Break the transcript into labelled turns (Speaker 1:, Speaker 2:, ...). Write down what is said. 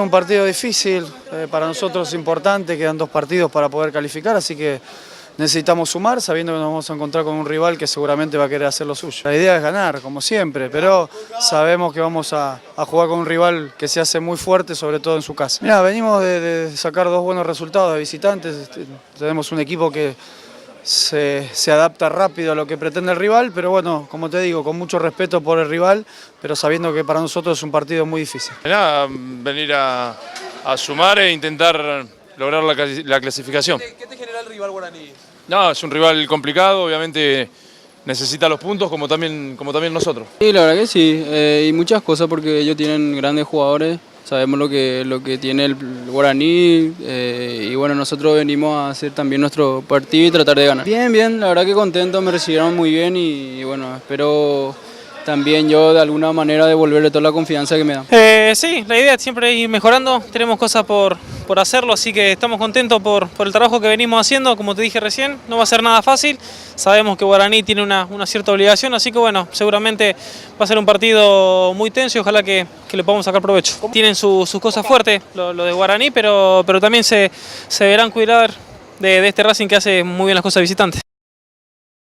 Speaker 1: un partido difícil, para nosotros es importante, quedan 2 partidos para poder calificar, así que necesitamos sumar sabiendo que nos vamos a encontrar con un rival que seguramente va a querer hacer lo suyo. La idea es ganar, como siempre, pero sabemos que vamos a jugar con un rival que se hace muy fuerte, sobre todo en su casa. Mirá, venimos de sacar 2 buenos resultados de visitantes, tenemos un equipo que se adapta rápido a lo que pretende el rival, pero bueno, como te digo, con mucho respeto por el rival, pero sabiendo que para nosotros es un partido muy difícil.
Speaker 2: Nada, venir a sumar e intentar lograr la clasificación.
Speaker 3: ¿Qué te genera el rival guaraní?
Speaker 2: No, es un rival complicado, obviamente necesita los puntos como también nosotros.
Speaker 4: Sí, la verdad que sí, y muchas cosas porque ellos tienen grandes jugadores. Sabemos lo que tiene el guaraní y bueno, nosotros venimos a hacer también nuestro partido y tratar de ganar. Bien, la verdad que contento, me recibieron muy bien y bueno, espero también yo de alguna manera devolverle toda la confianza que me dan.
Speaker 5: Sí, la idea es siempre ir mejorando, tenemos cosas por hacerlo, así que estamos contentos por el trabajo que venimos haciendo. Como te dije recién, no va a ser nada fácil, sabemos que Guaraní tiene una cierta obligación, así que bueno, seguramente va a ser un partido muy tenso y ojalá que le podamos sacar provecho. Tienen sus cosas fuertes, lo de Guaraní, pero también se verán cuidar de este Racing que hace muy bien las cosas visitantes.